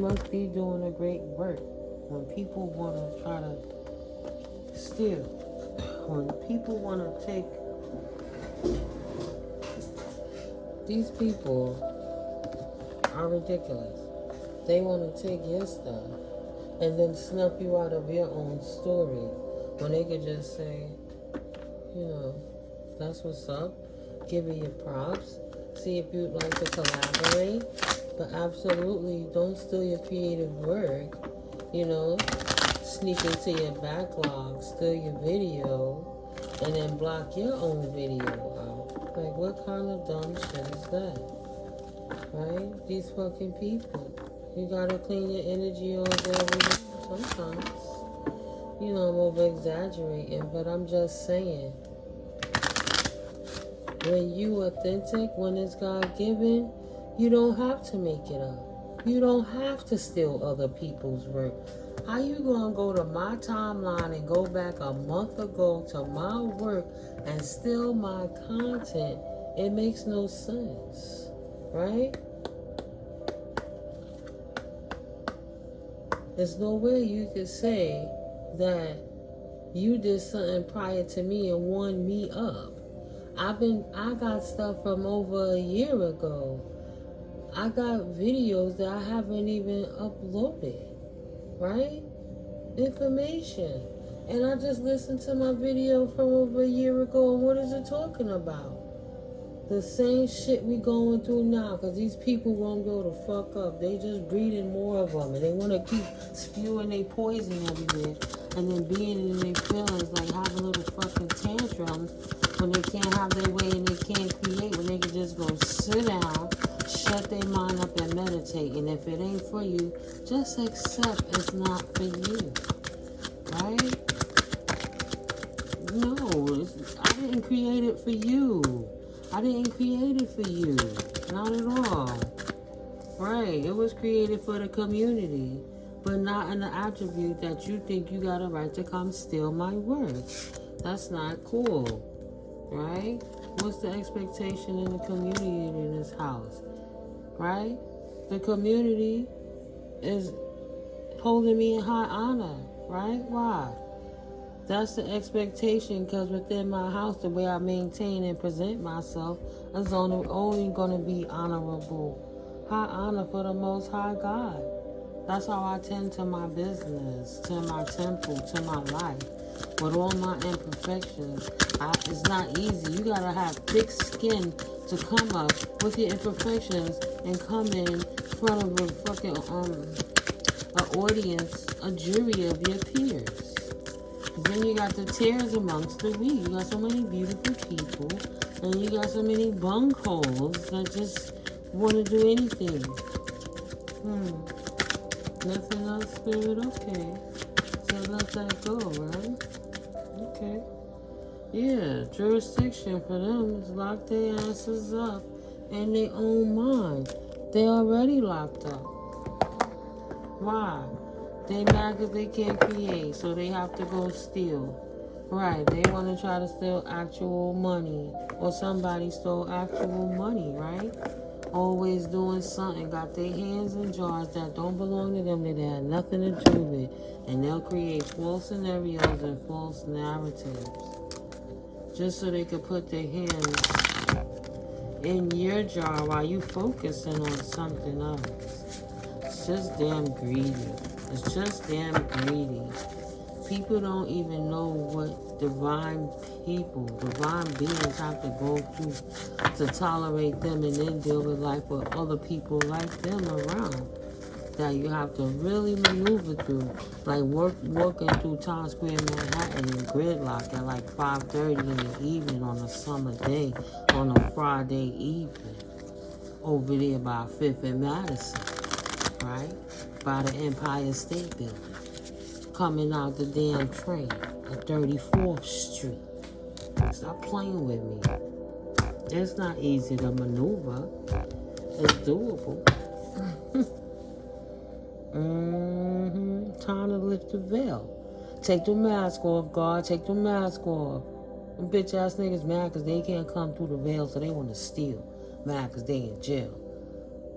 must be doing a great work. When people want to try to steal, when people want to take, these people are ridiculous. They want to take your stuff and then snuff you out of your own story when they could just say, you know, that's what's up, give you your props, see if you'd like to collaborate, but absolutely don't steal your creative work, you know, sneak into your backlog, steal your video, and then block your own video out. Like, what kind of dumb shit is that? Right? These fucking people. You gotta clean your energy over every day sometimes. You know, I'm over exaggerating, but I'm just saying. When you authentic, when it's God given, you don't have to make it up. You don't have to steal other people's work. How you gonna go to my timeline and go back a month ago to my work and steal my content? It makes no sense, right? There's no way you could say that you did something prior to me and won me up. I got stuff from over a year ago. I got videos that I haven't even uploaded, right? Information. And I just listened to my video from over a year ago, and what is it talking about? The same shit we going through now, because these people won't go to fuck up. They just breeding more of them, and they want to keep spewing their poison everywhere, and then being in their feelings, like having little fucking tantrums when they can't have their way and they can't create, when they can just go sit down, shut their mind up and meditate. And if it ain't for you, just accept it's not for you, right? No, I didn't create it for you. I didn't create it for you. Not at all. Right. It was created for the community, but not in the attribute that you think you got a right to come steal my work. That's not cool. Right? What's the expectation in the community in this house? Right? The community is holding me in high honor. Right? Why? That's the expectation, because within my house, the way I maintain and present myself is only going to be honorable. High honor for the Most High God. That's how I tend to my business, to my temple, to my life. With all my imperfections, it's not easy. You got to have thick skin to come up with your imperfections and come in front of a fucking an audience, a jury of your peers. Then you got the tares amongst the wheat. You got so many beautiful people, and you got so many bungholes that just want to do anything. Nothing else, Spirit? Okay. So let that go, right? Okay. Yeah, jurisdiction for them is lock their asses up in their own mind. They already locked up. Why? They mad because they can't create, so they have to go steal. Right, they want to try to steal actual money, or somebody stole actual money, right? Always doing something, got their hands in jars that don't belong to them, that they had nothing to do with, and they'll create false scenarios and false narratives, just so they could put their hands in your jar while you focusing on something else. It's just damn greedy. It's just damn greedy. People don't even know what divine beings have to go through to tolerate them and then deal with life with other people like them around. That you have to really maneuver through. Like walking through Times Square, Manhattan in gridlock at like 5:30 in the evening on a summer day, on a Friday evening. Over there by 5th and Madison. Right? By the Empire State Building. Coming out the damn train at 34th Street. Stop playing with me. It's not easy to maneuver. It's doable. Time to lift the veil. Take the mask off, God. Take the mask off. Them bitch ass niggas mad because they can't come through the veil, so they want to steal. Mad because they in jail.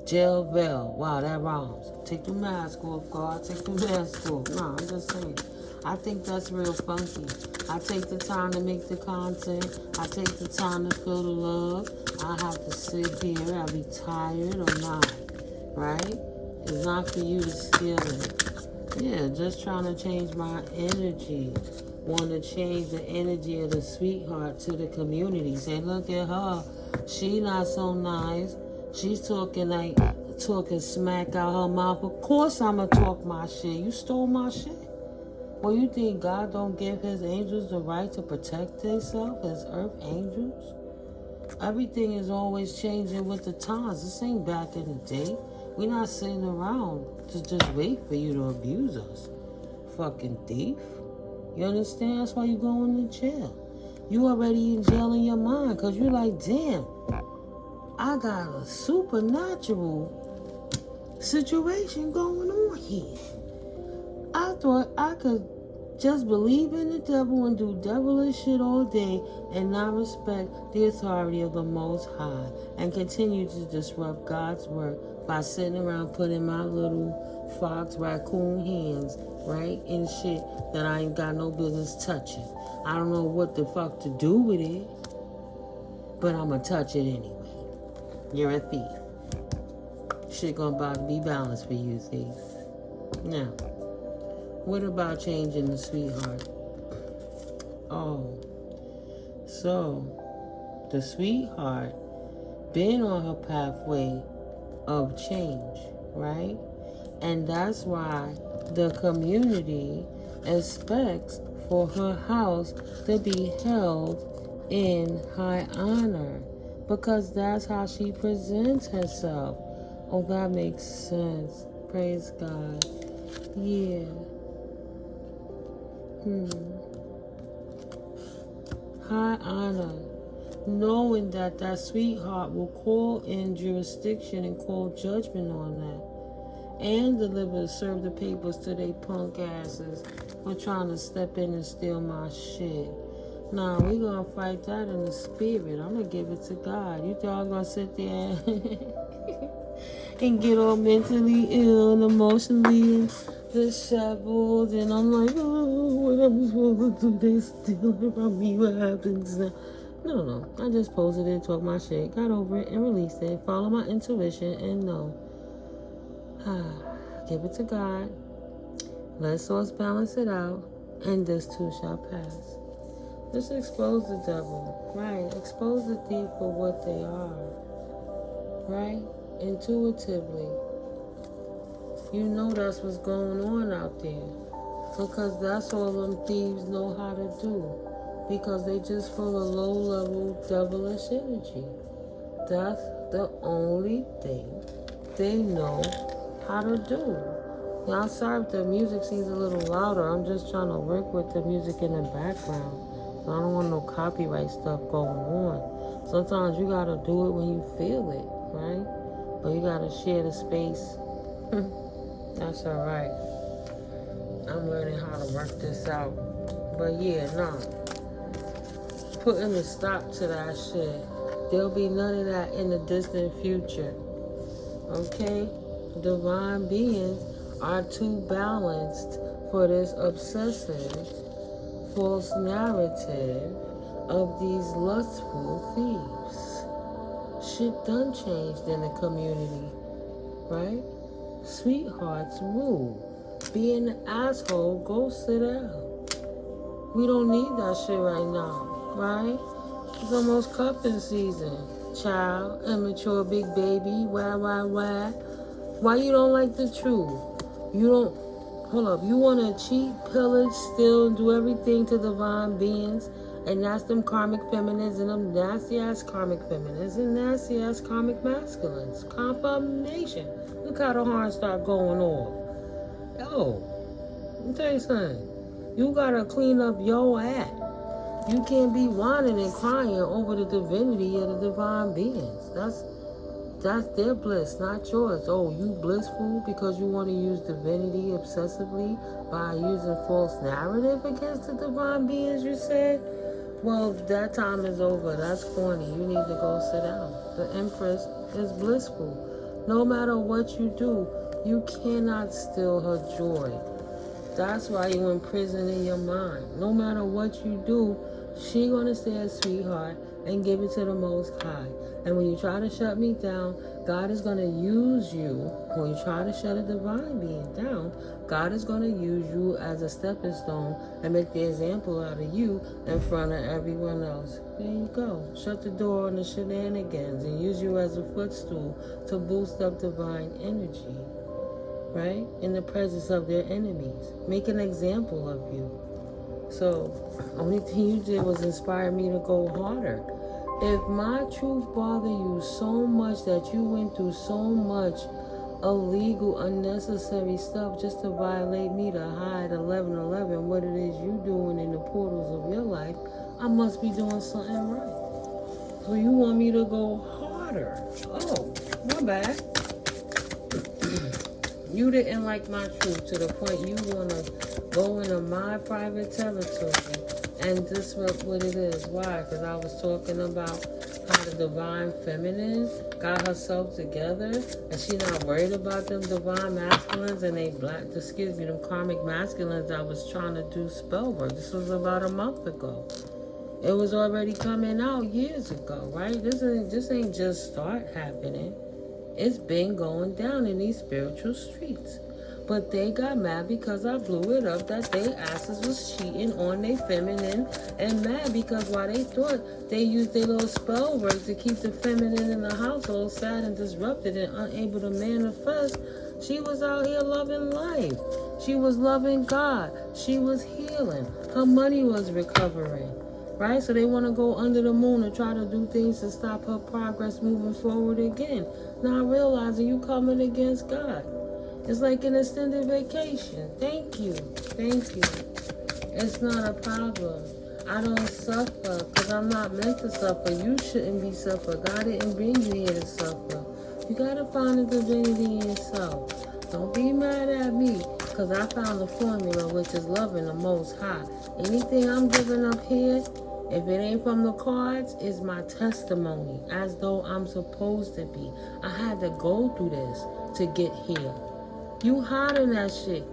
Jail bell. Wow, that rhymes. Take the mask off, God. Take the mask off. Nah, I'm just saying. I think that's real funky. I take the time to make the content. I take the time to feel the love. I have to sit here. I'll be tired or not. Right? It's not for you to steal it. Yeah, just trying to change my energy. Want to change the energy of the sweetheart to the community. Say, look at her. She not so nice. She's talking smack out her mouth. Of course I'ma talk my shit. You stole my shit. Well, you think God don't give his angels the right to protect themselves, his earth angels? Everything is always changing with the times. This ain't back in the day. We're not sitting around to just wait for you to abuse us. Fucking thief. You understand? That's why you going to jail. You already in jail in your mind because you're like, damn, I got a supernatural situation going on here. I thought I could just believe in the devil and do devilish shit all day and not respect the authority of the Most High and continue to disrupt God's work by sitting around putting my little fox raccoon hands right in shit that I ain't got no business touching. I don't know what the fuck to do with it, but I'ma touch it anyway. You're a thief. Shit gonna about to be balanced for you, thief. Now, what about changing the sweetheart? Oh, so the sweetheart been on her pathway of change, right? And that's why the community expects for her house to be held in high honor because that's how she presents herself. Oh, that makes sense. Praise God. Yeah. High honor. Knowing that that sweetheart will call in jurisdiction and call judgment on that. And deliver, serve the papers to they punk asses for trying to step in and steal my shit. Nah, we gonna fight that in the spirit. I'm gonna give it to God. You think I'm gonna sit there and get all mentally ill and emotionally disheveled, and I'm like, oh, what am I supposed to do? They stealing from me. What happens now? No. I just posted it, talked my shit, got over it, and released it. Follow my intuition and know. Give it to God. Let source balance it out, and this too shall pass. Just expose the devil, right? Expose the thief for what they are, right? Intuitively. You know that's what's going on out there. Because that's all them thieves know how to do. Because they just full of low-level devilish energy. That's the only thing they know how to do. Now, I'm sorry if the music seems a little louder. I'm just trying to work with the music in the background. So I don't want no copyright stuff going on. Sometimes you gotta do it when you feel it, right? Or you gotta share the space. That's alright. I'm learning how to work this out. But yeah, nah. Putting a stop to that shit. There'll be none of that in the distant future. Okay? Divine beings are too balanced for this obsessive, false narrative of these lustful thieves. Shit done changed in the community, right? Sweethearts rule. Being an asshole, go sit down. We don't need that shit right now, right? It's almost cuffing season. Child, immature big baby, wah. Why you don't like the truth? You don't, hold up, you want to cheat, pillage, steal, and do everything to divine beings, and that's them karmic feminines and them nasty-ass karmic feminines and nasty-ass karmic masculines. Confirmation. Look how the horns start going off. Yo, let me tell you something. You got to clean up your act. You can't be whining and crying over the divinity of the divine beings. That's their bliss, not yours. Oh, you blissful because you want to use divinity obsessively by using false narrative against the divine beings, you said? Well, that time is over. That's corny. You need to go sit down. The Empress is blissful. No matter what you do, you cannot steal her joy. That's why you in prison in your mind. No matter what you do, she gonna stay a sweetheart and give it to the Most High. And when you try to shut me down, God is gonna use you. When you try to shut a divine being down, God is gonna use you as a stepping stone and make the example out of you in front of everyone else. There you go. Shut the door on the shenanigans and use you as a footstool to boost up divine energy. Right? In the presence of their enemies. Make an example of you. So, only thing you did was inspire me to go harder. If my truth bothered you so much that you went through so much illegal, unnecessary stuff just to violate me, to hide 1111, what it is you doing in the portals of your life, I must be doing something right. So you want me to go harder. Oh, my bad. You didn't like my truth to the point you want to go into my private territory and disrupt what it is. Why? Because I was talking about how the divine feminine got herself together and she not worried about them divine masculines and them karmic masculines that was trying to do spell work. This was about a month ago. It was already coming out years ago, right? This ain't just start happening. It's been going down in these spiritual streets. But they got mad because I blew it up that they asses was cheating on their feminine, and mad because while they thought they used their little spell work to keep the feminine in the household sad and disrupted and unable to manifest, she was out here loving life. She was loving God. She was healing. Her money was recovering. Right? So they want to go under the moon and try to do things to stop her progress moving forward again. Not realizing you coming against God. It's like an extended vacation. Thank you. Thank you. It's not a problem. I don't suffer because I'm not meant to suffer. You shouldn't be suffering. God didn't bring you here to suffer. You got to find the divinity in yourself. Don't be mad at me because I found the formula, which is loving the Most High. Anything I'm giving up here, if it ain't from the cards, is my testimony, as though I'm supposed to be. I had to go through this to get here. You hiding that shit.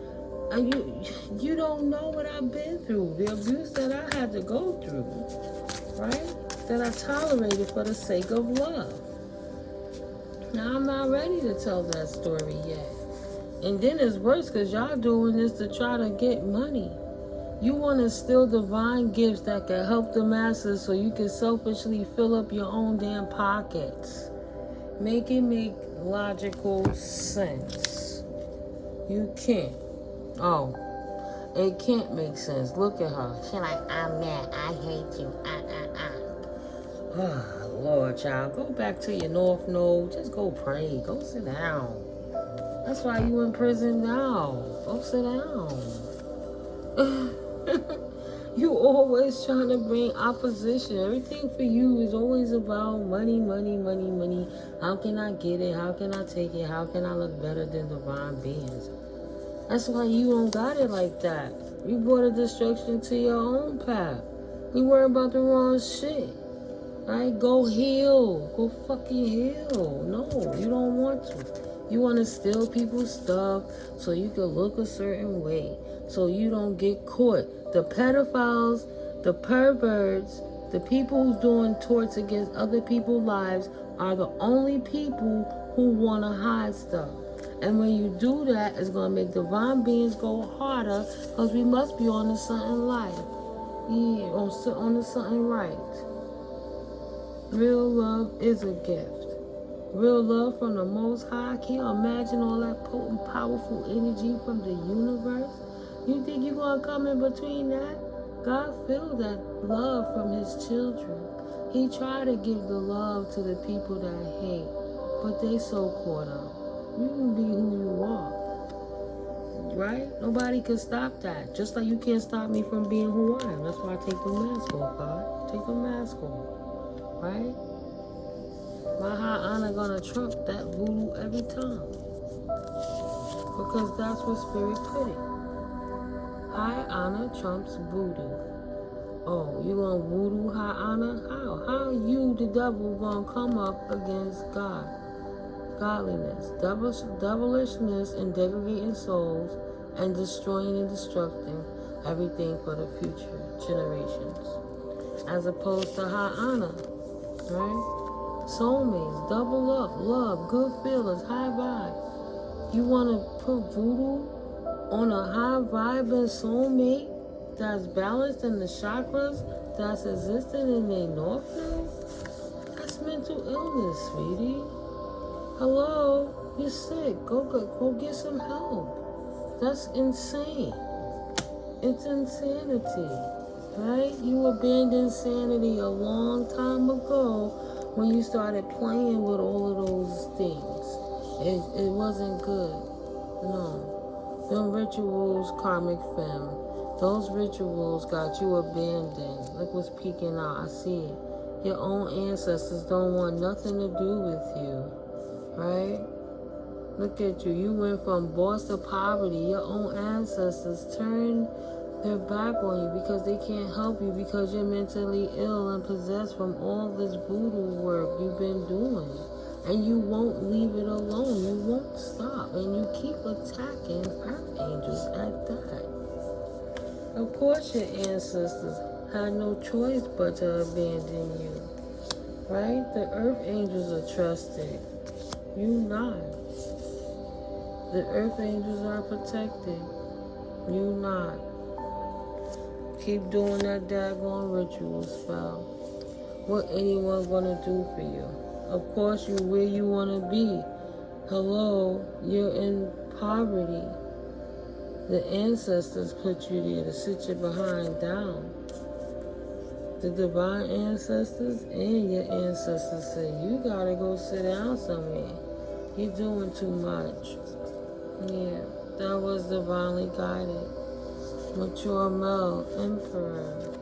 You don't know what I've been through. The abuse that I had to go through, right? That I tolerated for the sake of love. Now, I'm not ready to tell that story yet. And then it's worse because y'all doing this to try to get money. You want to steal divine gifts that can help the masses so you can selfishly fill up your own damn pockets. Make it make logical sense. You can't. Oh, it can't make sense. Look at her. She like, I'm mad. I hate you. Oh, Lord, child. Go back to your North Node. Just go pray. Go sit down. That's why you in prison now. Go sit down. You always trying to bring opposition. Everything for you is always about money, money, money, money. How can I get it? How can I take it? How can I look better than divine beings? That's why you don't got it like that. You brought a destruction to your own path. You worry about the wrong shit. Right? Go heal. Go fucking heal. No, you don't want to. You want to steal people's stuff so you can look a certain way. So you don't get caught. The pedophiles, the perverts, the people who's doing torts against other people's lives are the only people who want to hide stuff. And when you do that, it's going to make divine beings go harder because we must be on the something life. Yeah, on the something right. Real love is a gift. Real love from the Most High. Can you imagine all that potent, powerful energy from the universe? You think you're going to come in between that? God feels that love from his children. He tried to give the love to the people that hate, but they so caught up. You can be who you are, right? Nobody can stop that. Just like you can't stop me from being who I am. That's why I take the mask off, God. Take the mask off, right? My high honor gonna trump that voodoo every time. Because that's what spirit put it. High honor trumps voodoo. Oh, you gonna voodoo high honor? How? How you, the devil, gonna come up against God? godliness, devilishness and degrading souls, and destroying and destructing everything for the future generations. As opposed to high honor, right? Soulmates, double up, love, good feelings, high vibe. You want to put voodoo on a high vibing soulmate that's balanced in the chakras, that's existing in their north node? That's mental illness, sweetie. Hello, you're sick. Go get some help. That's insane. It's insanity, right? You abandoned sanity a long time ago when you started playing with all of those things. It wasn't good. No. Them rituals, karmic femme. Those rituals got you abandoned. Look what's peeking out. I see it. Your own ancestors don't want nothing to do with you. Right? Look at you. You went from boss to poverty. Your own ancestors turned their back on you because they can't help you because you're mentally ill and possessed from all this voodoo work you've been doing. And you won't leave it alone. You won't stop. And you keep attacking earth angels at that. Of course your ancestors had no choice but to abandon you. Right? The earth angels are trusted. You not. The earth angels are protected. You not. Keep doing that daggone ritual spell. What anyone gonna do for you? Of course you where you wanna be. Hello, you're in poverty. The ancestors put you there to sit your behind down. The divine ancestors and your ancestors say, you gotta go sit down somewhere. You're doing too much. Yeah, that was divinely guided. Mature male, emperor,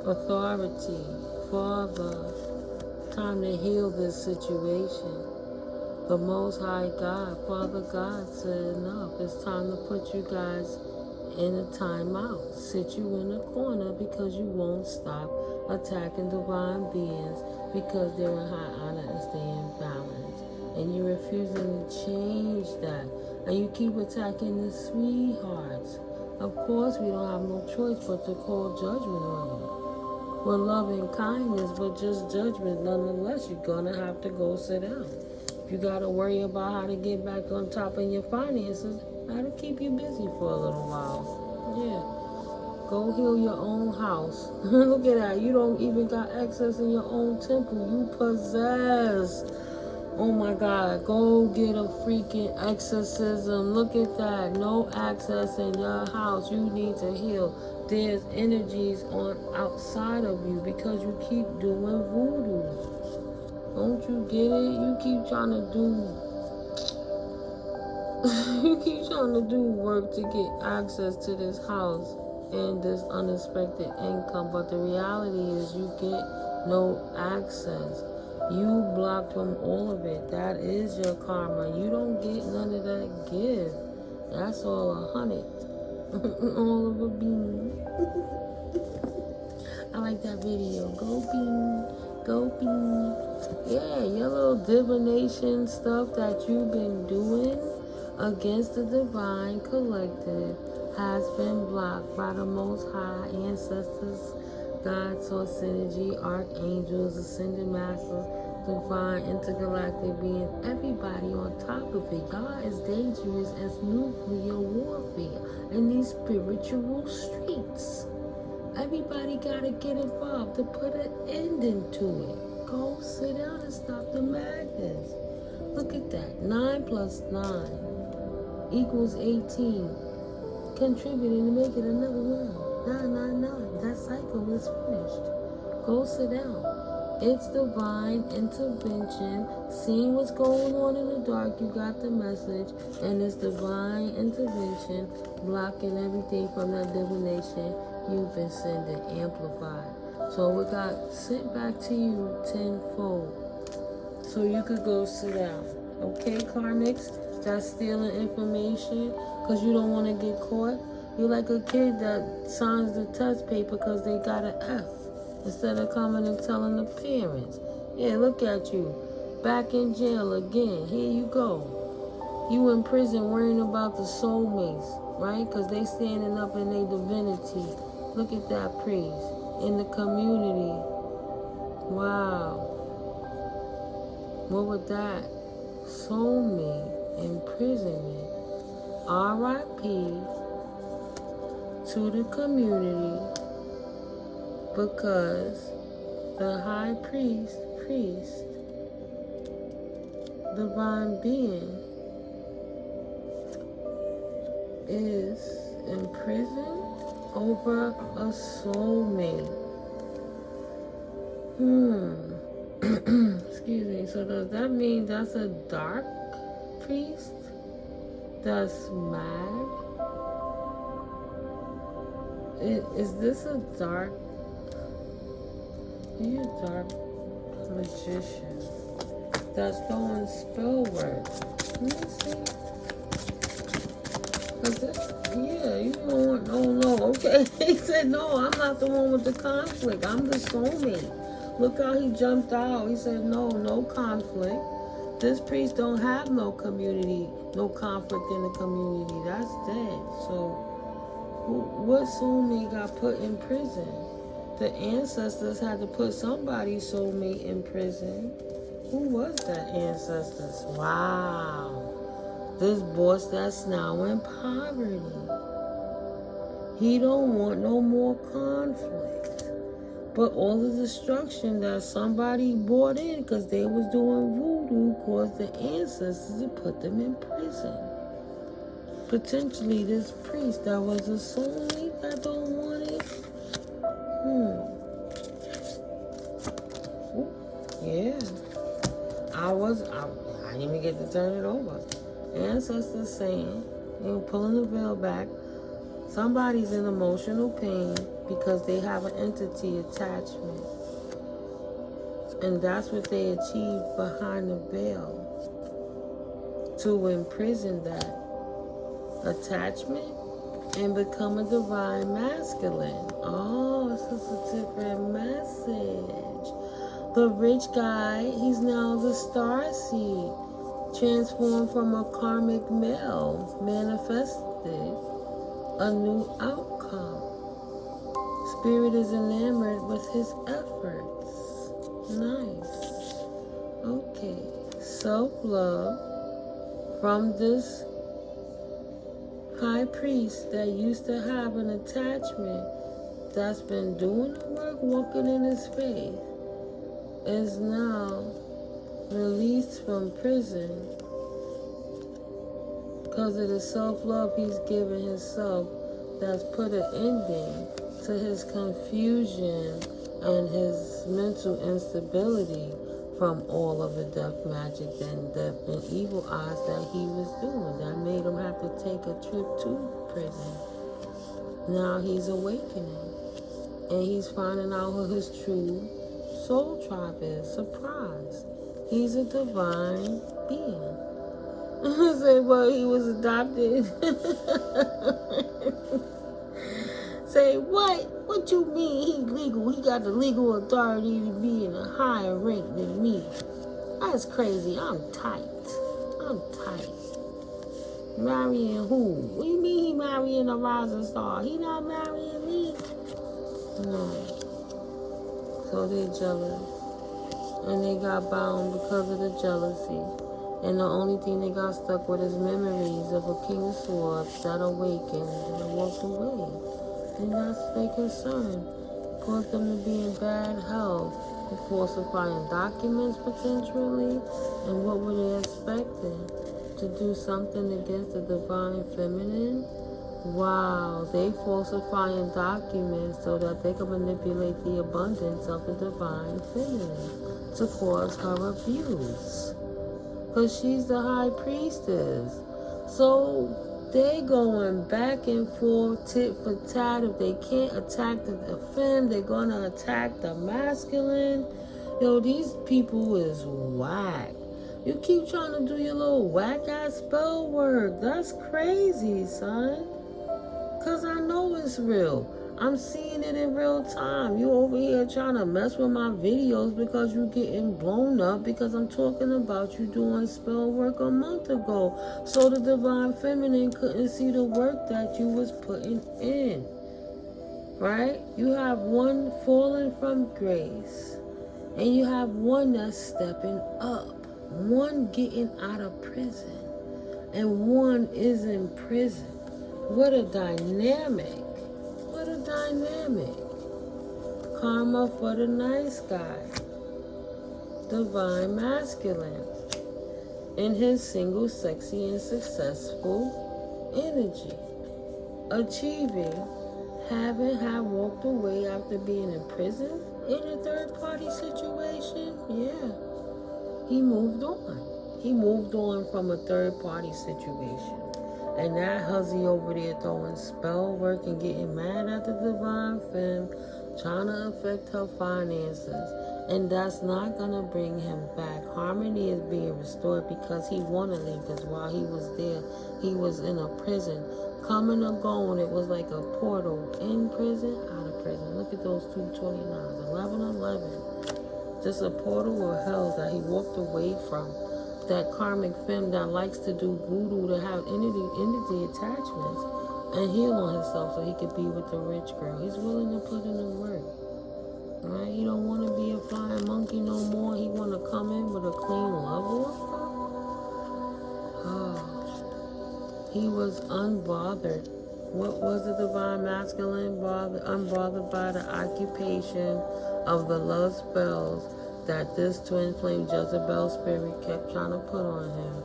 authority, father. Time to heal this situation. The Most High God, Father God said enough. It's time to put you guys in a timeout. Sit you in a corner because you won't stop attacking divine beings because they're in high honor and stay in balance. And you're refusing to change that. And you keep attacking the sweethearts. Of course, we don't have no choice but to call judgment on you. With love and kindness, but just judgment nonetheless. You're going to have to go sit down. If you got to worry about how to get back on top of your finances, that'll keep you busy for a little while. Yeah. Go heal your own house. Look at that. You don't even got access in your own temple. You possess. Oh my God. Go get a freaking exorcism. Look at that. No access in your house. You need to heal. There's energies on outside of you because you keep doing voodoo. Don't you get it? You keep trying to do work to get access to this house and this unexpected income, but the reality is you get no access. You blocked from all of it. That is your karma. You don't get none of that gift. That's all 100. All of a bean. I like that video. Go bean. Go bean. Yeah, your little divination stuff that you've been doing against the divine collective has been blocked by the Most High, ancestors, God, source energy, archangels, ascended masters, divine intergalactic beings, everybody on top of it. God is dangerous as nuclear warfare in these spiritual streets. Everybody gotta get involved to put an end to it. Go sit down and stop the madness. Look at that. 9 plus 9 equals 18. Contributing to make it another 9. That cycle is finished. Go sit down. It's divine intervention. Seeing what's going on in the dark, you got the message. And it's divine intervention, blocking everything from that divination you've been sending, amplified. So we got sent back to you tenfold. So you could go sit down. Okay, karmics? That's stealing information because you don't want to get caught. You're like a kid that signs the test paper because they got an F instead of coming and telling the parents. Yeah, look at you. back in jail again. Here you go. You in prison worrying about the soulmates, right? Because they standing up in their divinity. Look at that priest in the community. Wow. What would that? Soulmate imprisonment. R.I.P. to the community, because the high priest, divine being, is in prison over a soulmate. Excuse me. So does that mean that's a dark priest that's mad? Is this a dark? You a dark magician that's throwing spell words? Let me see. Yeah, you don't want, no, okay. He said, no, I'm not the one with the conflict. I'm the soulmate. Look how he jumped out. He said, no conflict. This priest don't have no community, no conflict in the community. That's dead. So, what soulmate got put in prison? The ancestors had to put somebody's soulmate in prison. Who was that ancestors? Wow. This boss that's now in poverty. He don't want no more conflict. But all the destruction that somebody brought in because they was doing voodoo caused the ancestors to put them in prison. Potentially this priest that was a soulmate that don't want it. Ooh, yeah. I didn't even get to turn it over. Ancestors saying, they were pulling the veil back. Somebody's in emotional pain because they have an entity attachment. And that's what they achieved behind the veil. To imprison that attachment and become a divine masculine. Oh, this is a different message. The rich guy, he's now the star seed. Transformed from a karmic male, manifested a new outcome. Spirit is enamored with his efforts. Nice. Okay. Self-love from this high priest that used to have an attachment, that's been doing the work, walking in his faith, is now released from prison because of the self-love he's given himself, that's put an ending to his confusion and his mental instability from all of the death magic and death and evil eyes that he was doing. That made him have to take a trip to prison. Now he's awakening and he's finding out who his true soul tribe is. Surprise. He's a divine being. Say, well, he was adopted. Say, what? What you mean he's legal? He got the legal authority to be in a higher rank than me. That's crazy. I'm tight. Marrying who? What do you mean he marrying a rising star? He not marrying me. No. So they're jealous. And they got bound because of the jealousy. And the only thing they got stuck with is memories of a king of swords that awakened and walked away. And that's their concern. Caused them to be in bad health, falsifying documents potentially. And what were they expecting? To do something against the divine feminine? Wow, they falsifying documents so that they can manipulate the abundance of the divine feminine to cause her abuse. Because she's the high priestess. So they going back and forth, tit for tat. If they can't attack the femme, they're going to attack the masculine. Yo, these people is whack. You keep trying to do your little whack-ass spell work. That's crazy, son. Because I know it's real. I'm seeing it in real time. You over here trying to mess with my videos because you getting blown up because I'm talking about you doing spell work a month ago. So the Divine Feminine couldn't see the work that you was putting in. Right? You have one falling from grace. And you have one that's stepping up. One getting out of prison. And one is in prison. What a dynamic. What a dynamic. Karma for the nice guy. Divine masculine. In his single, sexy, and successful energy. Achieving. Having walked away after being in prison in a third-party situation. Yeah. He moved on. He moved on from a third-party situation. And that huzzy over there throwing spell work and getting mad at the Divine Femme, trying to affect her finances. And that's not going to bring him back. Harmony is being restored because he wanted to leave. Because while he was there, he was in a prison. Coming or going, it was like a portal. In prison, out of prison. Look at those 229s. 1111. Just a portal of hell that he walked away from. That karmic femme that likes to do voodoo, to have energy attachments, and heal on himself so he could be with the rich girl. He's willing to put in the work. Right? He don't want to be a flying monkey no more. He want to come in with a clean level of her. Oh. He was unbothered. What was the Divine Masculine? Unbothered by the occupation of the love spells that this twin flame Jezebel spirit kept trying to put on him.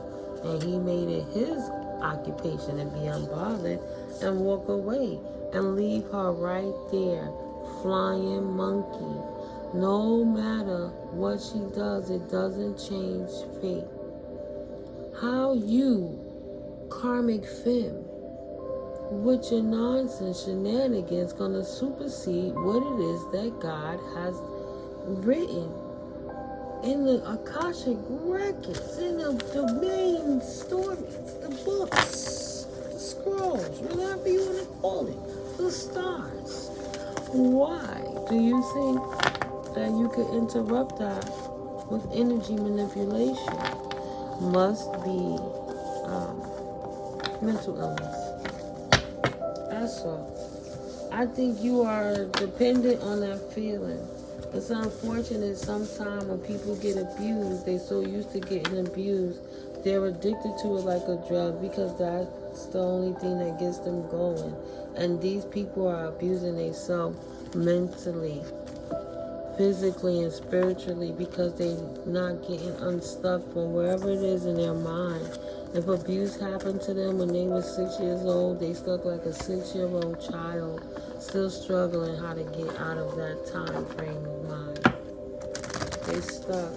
And he made it his occupation to be unbothered and walk away and leave her right there, flying monkey. No matter what she does, it doesn't change fate. How you, karmic femme, with your nonsense shenanigans, gonna supersede what it is that God has written in the Akashic records, in the main stories, the books, the scrolls, whatever you want to call it, the stars. Why do you think that you could interrupt that with energy manipulation? Must be mental illness. That's all. I think you are dependent on that feeling. It's unfortunate sometimes when people get abused, they're so used to getting abused, they're addicted to it like a drug because that's the only thing that gets them going. And these people are abusing themselves mentally, physically, and spiritually because they're not getting unstuck from wherever it is in their mind. If abuse happened to them when they were 6 years old, they stuck like a 6-year-old child, still struggling how to get out of that time frame of mind. They stuck.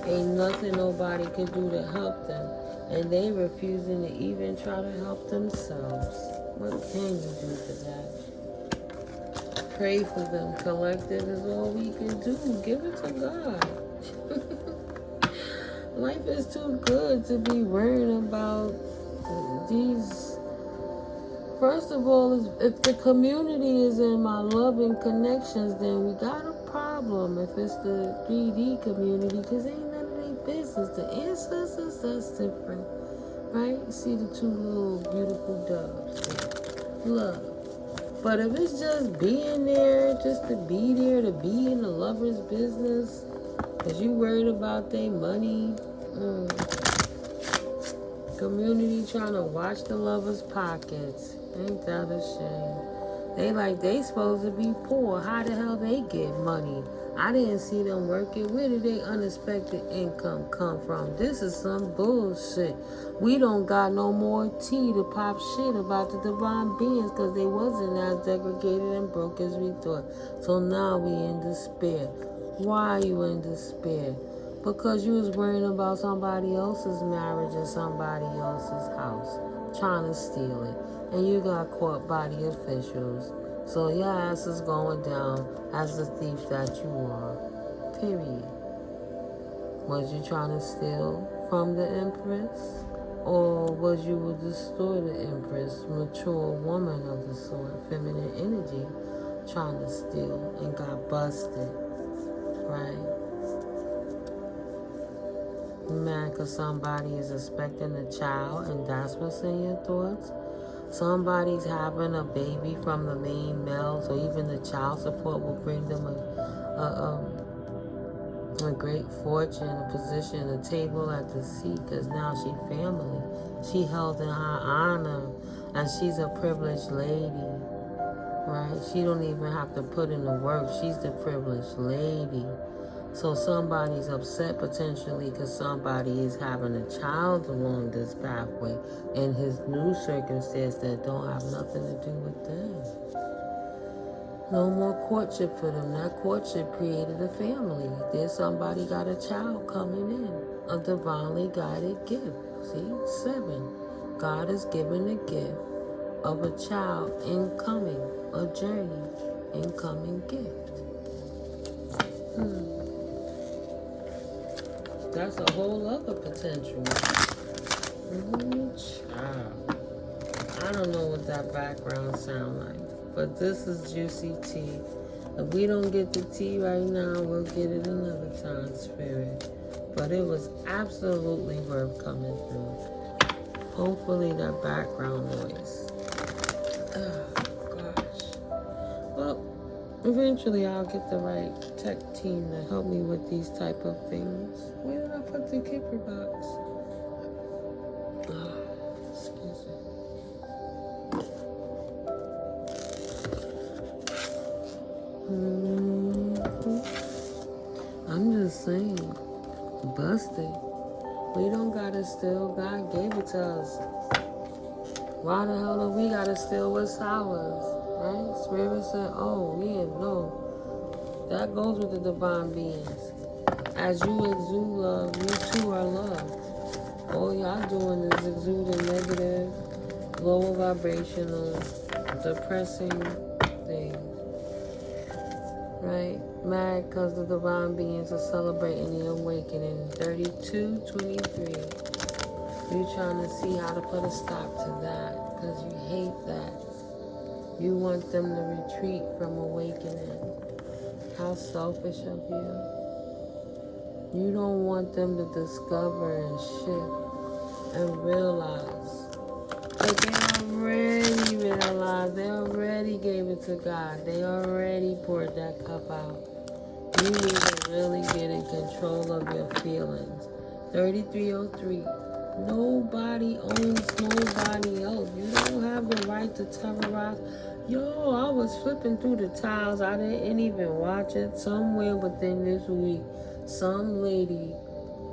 Ain't nothing nobody could do to help them. And they refusing to even try to help themselves. What can you do for that? Pray for them. Collective is all we can do. Give it to God. Life is too good to be worrying about these. First of all, if the community is in my love and connections, then we got a problem. If it's the 3D community, because ain't none of their business. The ancestors, that's different. Right? You see the two little beautiful doves. Love. But if it's just being there, just to be there, to be in the lover's business, because you worried about their money, community trying to watch the lovers' pockets. Ain't that a shame? They supposed to be poor. How the hell they get money? I didn't see them working. Where did their unexpected income come from? This is some bullshit. We don't got no more tea to pop shit about the divine beings because they wasn't as degraded and broke as we thought. So now we in despair. Why are you in despair? Because you was worrying about somebody else's marriage or somebody else's house, trying to steal it. And you got caught by the officials. So your ass is going down as the thief that you are. Period. Was you trying to steal from the Empress? Or was you a distorted empress, mature woman of the sort, feminine energy, trying to steal and got busted, right? Mad because somebody is expecting a child and that's what's in your thoughts? Somebody's having a baby from the main male, so even the child support will bring them a great fortune, a position, a table at the seat, because now she family. She held in her honor, and she's a privileged lady, right? She don't even have to put in the work. She's the privileged lady. So somebody's upset potentially because somebody is having a child along this pathway in his new circumstance that don't have nothing to do with them. No more courtship for them. That courtship created a family. There's somebody got a child coming in, a divinely guided gift. See, 7. God is giving a gift of a child incoming, a journey, incoming gift. That's a whole other potential. Child. I don't know what that background sound like, but this is juicy tea. If we don't get the tea right now, we'll get it another time, Spirit. But it was absolutely worth coming through. Hopefully that background noise. Oh, gosh. Well, eventually I'll get the right tech team to help me with these type of things. Where did I put the kipper box? Oh, excuse me. I'm just saying, busted. We don't gotta steal. God gave it to us. Why the hell do we gotta steal what's ours? Right? Spirit said, oh, yeah, no. That goes with the divine beings. As you exude love, you too are loved. All y'all doing is exuding negative, lower vibrational, depressing things. Right? Mad because the divine beings are celebrating the awakening. 32:23. You trying to see how to put a stop to that because you hate that. You want them to retreat from awakening. How selfish of you. You don't want them to discover and shift and realize. But they already realized. They already gave it to God. They already poured that cup out. You need to really get in control of your feelings. 3303. Nobody owns nobody else. You don't have the right to terrorize. Yo, I was flipping through the tiles. I didn't even watch it. Somewhere within this week, some lady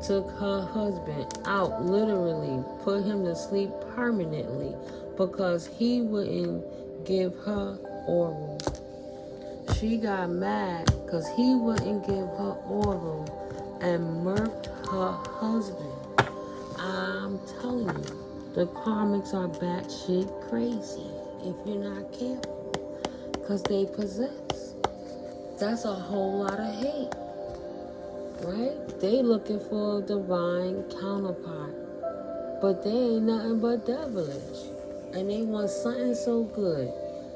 took her husband out, literally put him to sleep permanently because he wouldn't give her oral. She got mad because he wouldn't give her oral and murked her husband. I'm telling you, the karmics are batshit crazy if you're not careful because they possess. That's a whole lot of hate. Right? They looking for a divine counterpart. But they ain't nothing but devilish. And they want something so good.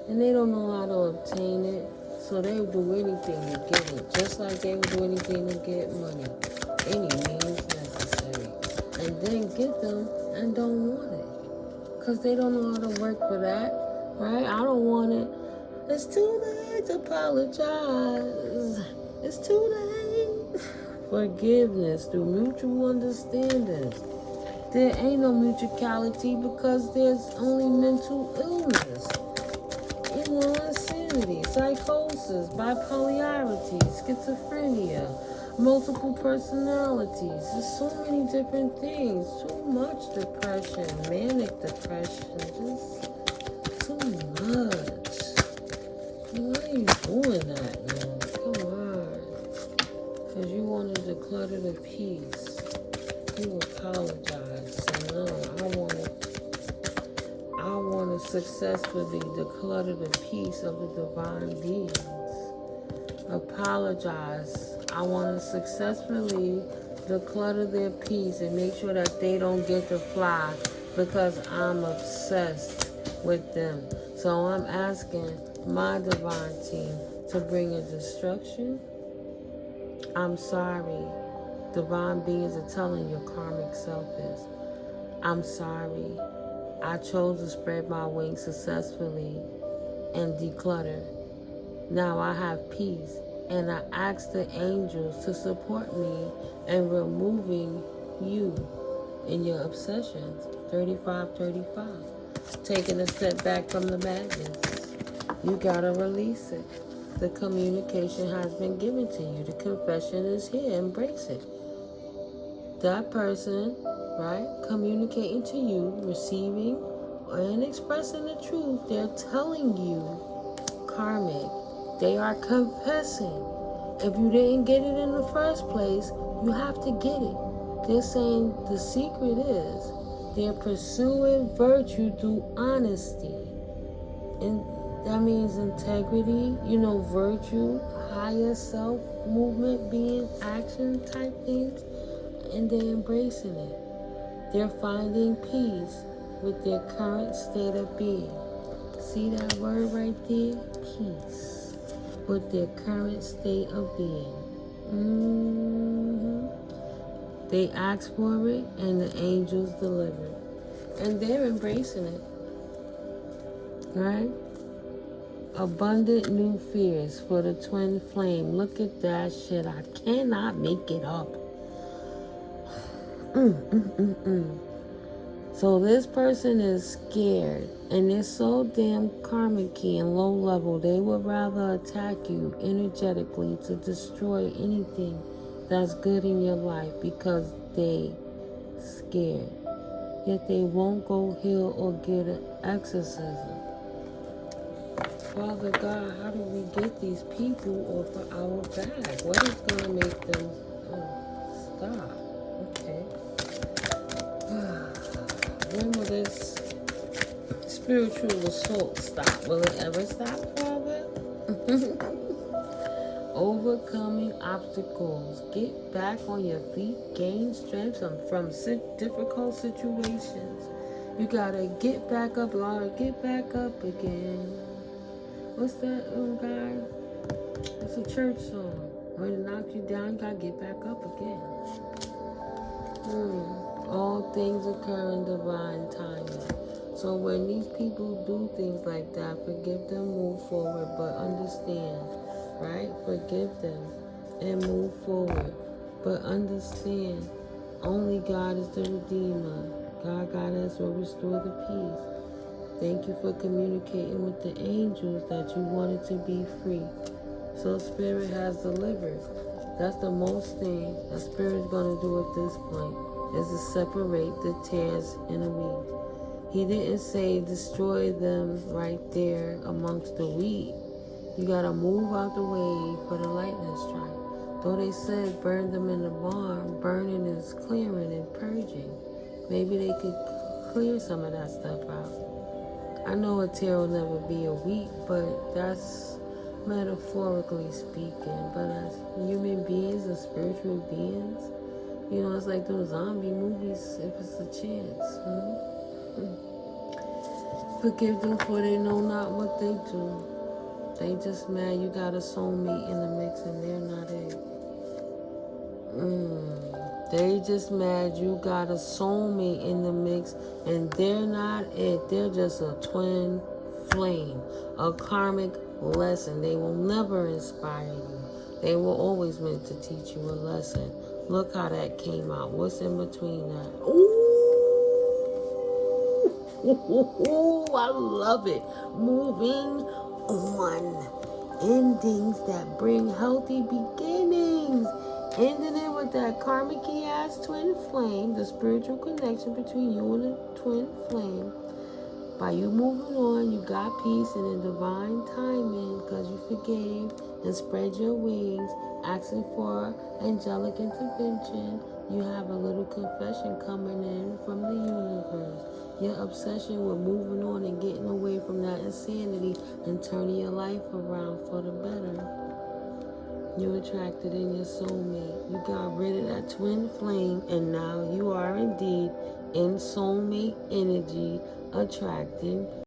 And they don't know how to obtain it. So they will do anything to get it. Just like they will do anything to get money. Any means necessary. And then get them and don't want it. Because they don't know how to work for that. Right? I don't want it. It's too late to apologize. It's too late. Forgiveness through mutual understandings. There ain't no mutuality because there's only mental illness, insanity, psychosis, bipolarity, schizophrenia, multiple personalities. There's so many different things. Too much depression, manic depression, just too much. Why are you doing that, man? Come on. Because you wanted to declutter the peace. You apologize. So no, I want to successfully declutter the peace of the divine beings. Apologize. I want to successfully declutter their peace and make sure that they don't get to fly because I'm obsessed with them. So I'm asking my divine team to bring a destruction. I'm sorry. Divine beings are telling your karmic self this. I'm sorry. I chose to spread my wings successfully and declutter. Now I have peace. And I ask the angels to support me in removing you and your obsessions. 3535. Taking a step back from the madness. You gotta release it. The communication has been given to you. The confession is here. Embrace it. That person, right, communicating to you, receiving and expressing the truth, they're telling you, karmic, they are confessing. If you didn't get it in the first place, you have to get it. They're saying the secret is they're pursuing virtue through honesty. And that means integrity, virtue, higher self, movement, being, action type things. And they're embracing it. They're finding peace with their current state of being. See that word right there? Peace. With their current state of being. They ask for it and the angels deliver. And they're embracing it. Right? Abundant new fears for the twin flame. Look at that shit. I cannot make it up. So this person is scared and they're so damn karmic-y and low level, they would rather attack you energetically to destroy anything that's good in your life because they scared. Yet they won't go heal or get an exorcism. Father God, how do we get these people off of our back? What is going to make them stop? Okay. When will this spiritual assault stop? Will it ever stop, Father? Overcoming obstacles. Get back on your feet. Gain strength from difficult situations. You gotta get back up, Lord. Get back up again. What's that, guy? It's a church song. When it knocks you down, you gotta get back up again. All things occur in divine timing. So when these people do things like that, forgive them, move forward, but understand, right? Forgive them and move forward, but understand, only God is the Redeemer. God guidance will restore the peace. Thank you for communicating with the angels that you wanted to be free. So Spirit has delivered. That's the most thing that Spirit's going to do at this point, is to separate the tares and the wheat. He didn't say destroy them right there amongst the wheat. You got to move out the way for the lightning strike. Though they said burn them in the barn, burning is clearing and purging. Maybe they could clear some of that stuff out. I know a tear will never be a wheat, but that's metaphorically speaking. But as human beings and spiritual beings, it's like those zombie movies, if it's a chance. Forgive them for they know not what they do. They just mad you got a soulmate in the mix and they're not it. They just mad you got a soulmate in the mix and they're not it. They're just a twin flame, a karmic lesson. They will never inspire you. They were always meant to teach you a lesson. Look how that came out. What's in between that? Ooh, I love it. Moving on. Endings that bring healthy beginnings. Ending it with that karmic-y ass twin flame, the spiritual connection between you and the twin flame. By you moving on, you got peace and in divine timing because you forgave and spread your wings, asking for angelic intervention. You have a little confession coming in from the universe. Your obsession with moving on and getting away from that insanity and turning your life around for the better. You attracted in your soulmate. You got rid of that twin flame, and now you are indeed in soulmate energy, attracting